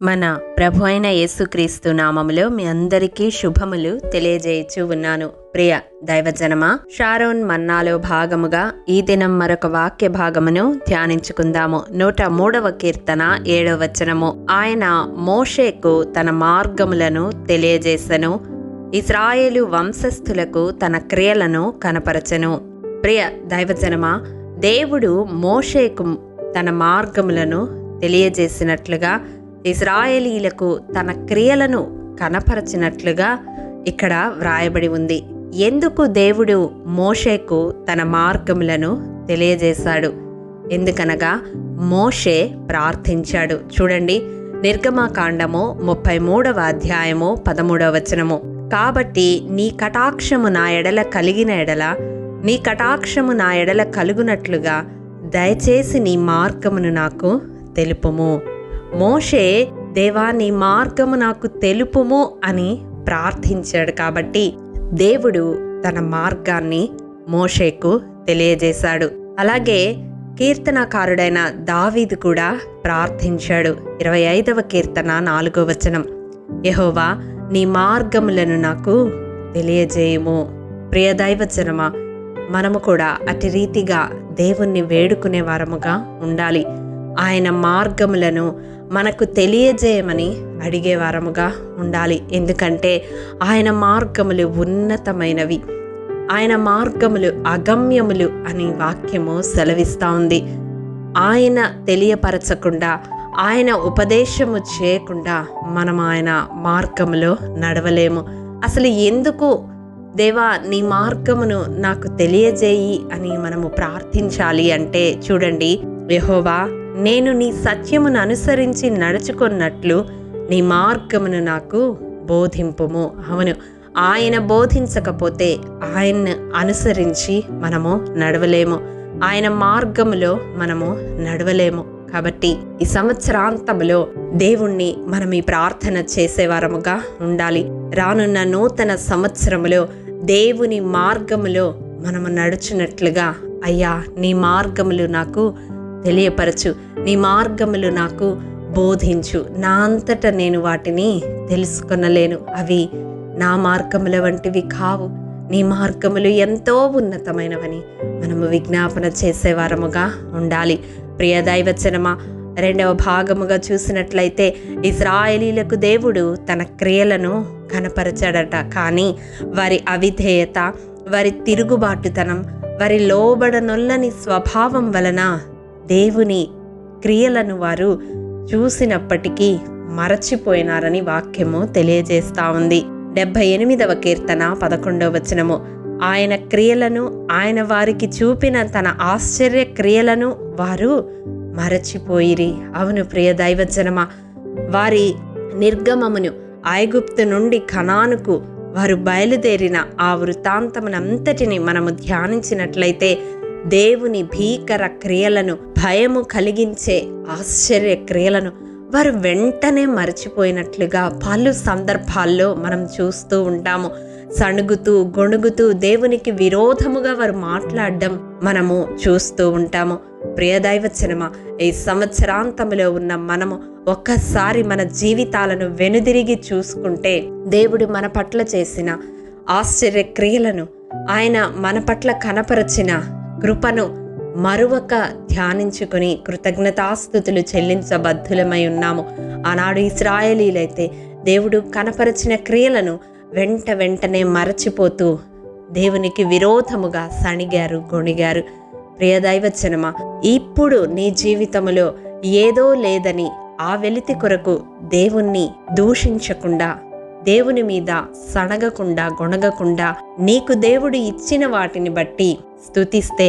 మన ప్రభు అయిన యేసుక్రీస్తు నామములో మీ అందరికీ శుభములు తెలియజేయచ్చు ఉన్నాను. ప్రియ దైవజనమా, షారోన్ మన్నాలో భాగముగా ఈ దినం మరొక వాక్య భాగమును ధ్యానించుకుందాము. 103వ కీర్తన 7వ వచనము. ఆయన మోషేకు తన మార్గములను తెలియజేసెను, ఇశ్రాయేలు వంశస్థులకు తన క్రియలను కనపరచెను. ప్రియ దైవజనమా, దేవుడు మోషేకు తన మార్గములను తెలియజేసినట్లుగా ఇశ్రాయేలీలకు తన క్రియలను కనపరచినట్లుగా ఇక్కడ వ్రాయబడి ఉంది. ఎందుకు దేవుడు మోషేకు తన మార్గములను తెలియజేశాడు? ఎందుకనగా మోషే ప్రార్థించాడు. చూడండి, నిర్గమకాండము 33వ అధ్యాయము 13వ వచనము. కాబట్టి నీ కటాక్షము నా ఎడల కలిగిన ఎడల, నీ కటాక్షము నా ఎడల కలుగునట్లుగా దయచేసి నీ మార్గమును నాకు తెలుపుము. మోషే, దేవా నీ మార్గము నాకు తెలుపుము అని ప్రార్థించాడు. కాబట్టి దేవుడు తన మార్గాన్ని మోషేకు తెలియజేశాడు. అలాగే కీర్తనకారుడైన దావీదు కూడా ప్రార్థించాడు. 25వ కీర్తన 4వ వచనం. యెహోవా నీ మార్గములను నాకు తెలియజేయుము. ప్రియ దైవజనమా, మనము కూడా అటు రీతిగా దేవుణ్ణి వేడుకునే వారముగా ఉండాలి. ఆయన మార్గములను మనకు తెలియజేయమని అడిగే వారముగా ఉండాలి. ఎందుకంటే ఆయన మార్గములు ఉన్నతమైనవి, ఆయన మార్గములు అగమ్యములు అని వాక్యము సెలవిస్తూ ఉంది. ఆయన తెలియపరచకుండా, ఆయన ఉపదేశము చేయకుండా మనం ఆయన మార్గములో నడవలేము. అసలు ఎందుకు దేవా నీ మార్గమును నాకు తెలియజేయి అని మనము ప్రార్థించాలి అంటే, చూడండి, యెహోవా నేను నీ సత్యమును అనుసరించి నడుచుకున్నట్లు నీ మార్గమును నాకు బోధింపుము. అవును, ఆయన బోధించకపోతే ఆయన్ని అనుసరించి మనము నడవలేము, ఆయన మార్గములో మనము నడవలేము. కాబట్టి ఈ సంవత్సరాంతంలో దేవుణ్ణి మనం ఈ ప్రార్థన చేసేవారముగా ఉండాలి. రానున్న నూతన సంవత్సరములో దేవుని మార్గములో మనము నడుచున్నట్లుగా, అయ్యా నీ మార్గములు నాకు తెలియపరచు, నీ మార్గములు నాకు బోధించు. నా అంతటా నేను వాటిని తెలుసుకొనలేను, అవి నా మార్గముల వంటివి కావు, నీ మార్గములు ఎంతో ఉన్నతమైనవని మనము విజ్ఞాపన చేసేవారముగా ఉండాలి. ప్రియ దైవజనమా, 2వ భాగముగా చూసినట్లయితే ఇశ్రాయేలీలకు దేవుడు తన క్రియలను కనపరచాడట. కానీ వారి అవిధేయత, వారి తిరుగుబాటుతనం, వారి లోబడనొల్లని స్వభావం వలన దేవుని క్రియలను వారు చూసినప్పటికీ మరచిపోయినారని వాక్యము తెలియజేస్తా ఉంది. 78వ కీర్తన 11వ వచనము. ఆయన క్రియలను, ఆయన వారికి చూపిన తన ఆశ్చర్య క్రియలను వారు మరచిపోయిరి. అవును ప్రియ దైవజనమా, వారి నిర్గమమును, ఐగుప్తు నుండి కనానుకు వారు బయలుదేరిన ఆ వృత్తాంతమునంతటిని మనము ధ్యానించినట్లయితే దేవుని భీకర క్రియలను, భయము కలిగించే ఆశ్చర్య క్రియలను వారు వెంటనే మరచిపోయినట్లుగా పలు సందర్భాల్లో మనం చూస్తూ ఉంటాము. సణుగుతూ గొణుగుతూ దేవునికి విరోధముగా వారు మాట్లాడడం మనము చూస్తూ ఉంటాము. ప్రియ దైవజనమా, ఈ సంవత్సరాంతంలో ఉన్న మనము ఒక్కసారి మన జీవితాలను వెనుదిరిగి చూసుకుంటే దేవుడు మన పట్ల చేసిన ఆశ్చర్య క్రియలను, ఆయన మన పట్ల కనపరచిన కృపను మరువక ధ్యానించుకుని కృతజ్ఞతాస్తుతులు చెల్లించబద్ధులమై ఉన్నాము. ఆనాడు ఇశ్రాయేలీలైతే దేవుడు కనపరచిన క్రియలను వెంటనే మరచిపోతూ దేవునికి విరోధముగా సణిగారు, గొణిగారు. ప్రియ దైవజనమా, ఇప్పుడు నీ జీవితములో ఏదో లేదని ఆ వెలితి కొరకు దేవుణ్ణి దూషించకుండా, దేవుని మీద సణగకుండా, గొణగకుండా, నీకు దేవుడు ఇచ్చిన వాటిని బట్టి స్తుతిస్తే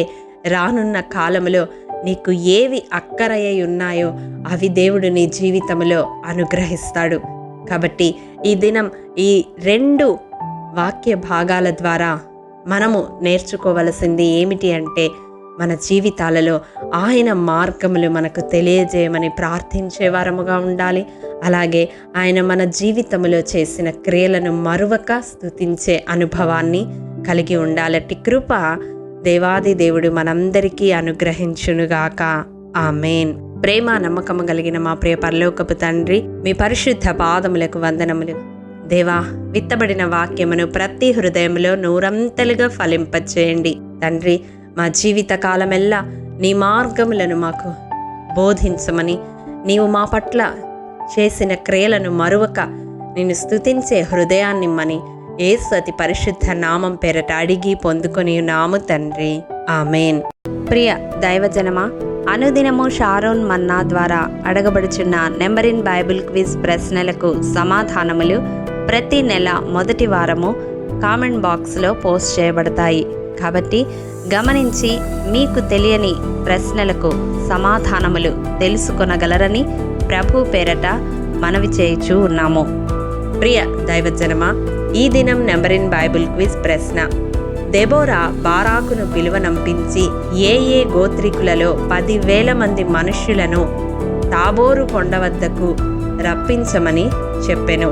రానున్న కాలములో నీకు ఏవి అక్కరయ్యి ఉన్నాయో అవి దేవుడు నీ జీవితంలో అనుగ్రహిస్తాడు. కాబట్టి ఈ దినం ఈ 2 వాక్య భాగాల ద్వారా మనము నేర్చుకోవలసింది ఏమిటి అంటే, మన జీవితాలలో ఆయన మార్గములు మనకు తెలియజేయమని ప్రార్థించే వారముగా ఉండాలి. అలాగే ఆయన మన జీవితంలో చేసిన క్రియలను మరువక స్తుతించే అనుభవాన్ని కలిగి ఉండాలటి కృప దేవాది దేవుడు మనందరికీ అనుగ్రహించునుగాక. ఆమేన్. ప్రేమ నమ్మకము కలిగిన మా ప్రియ పరలోకపు తండ్రి, మీ పరిశుద్ధ పాదములకు వందనములు. దేవా, విత్తబడిన వాక్యమును ప్రతి హృదయంలో నూరంతలుగా ఫలింపచేయండి. తండ్రి, మా జీవిత కాలమెల్లా నీ మార్గములను మాకు బోధించమని, నీవు మా పట్ల చేసిన క్రియలను మరువక నిన్ను స్తుతించే హృదయాన్నిమ్మని యేసు అతి పరిశుద్ధ నామం పేరట అడిగి పొందుకొని నాము తండ్రి, ఆమెన్. ప్రియ దైవజనమా, అనుదినము షారోన్ మన్నా ద్వారా అడగబడుచున్న నెంబర్ ఇన్ బైబిల్ క్విజ్ ప్రశ్నలకు సమాధానములు ప్రతి నెల మొదటి వారము కామెంట్ బాక్స్లో పోస్ట్ చేయబడతాయి. కాబట్టి గమనించి మీకు తెలియని ప్రశ్నలకు సమాధానములు తెలుసుకొనగలరని ప్రభు పేరట మనవి చేయుచూ ఉన్నాము. ప్రియ దైవజనమా, ఈ దినం నెంబర్ ఇన్ బైబిల్ క్విజ్ ప్రశ్న: దెబోరా బారాకును పిలువనంపించి ఏ గోత్రికులలో 10,000 మంది మనుష్యులను తాబోరు కొండ వద్దకు రప్పించమని చెప్పెను.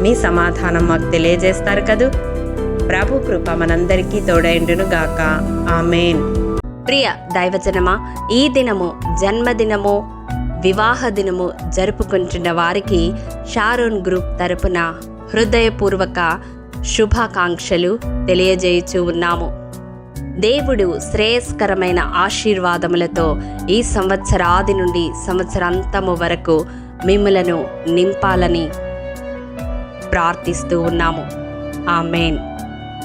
మీ సమాధానం మాకు తెలియజేస్తారు కదూ. ప్రభు కృప మనందరికీ తోడైండును గాక, ఆమెన్. ప్రియ దైవజనమా, ఈ దినము జన్మదినము, వివాహ దినము జరుపుకుంటున్న వారికి షారోన్ గ్రూప్ తరపున హృదయపూర్వక శుభాకాంక్షలు తెలియజేయుచూ ఉన్నాము. దేవుడు శ్రేయస్కరమైన ఆశీర్వాదములతో ఈ సంవత్సరాది నుండి సంవత్సరాంతము వరకు మిమ్ములను నింపాలని ప్రార్థిస్తూ ఉన్నాము. ఆమెన్.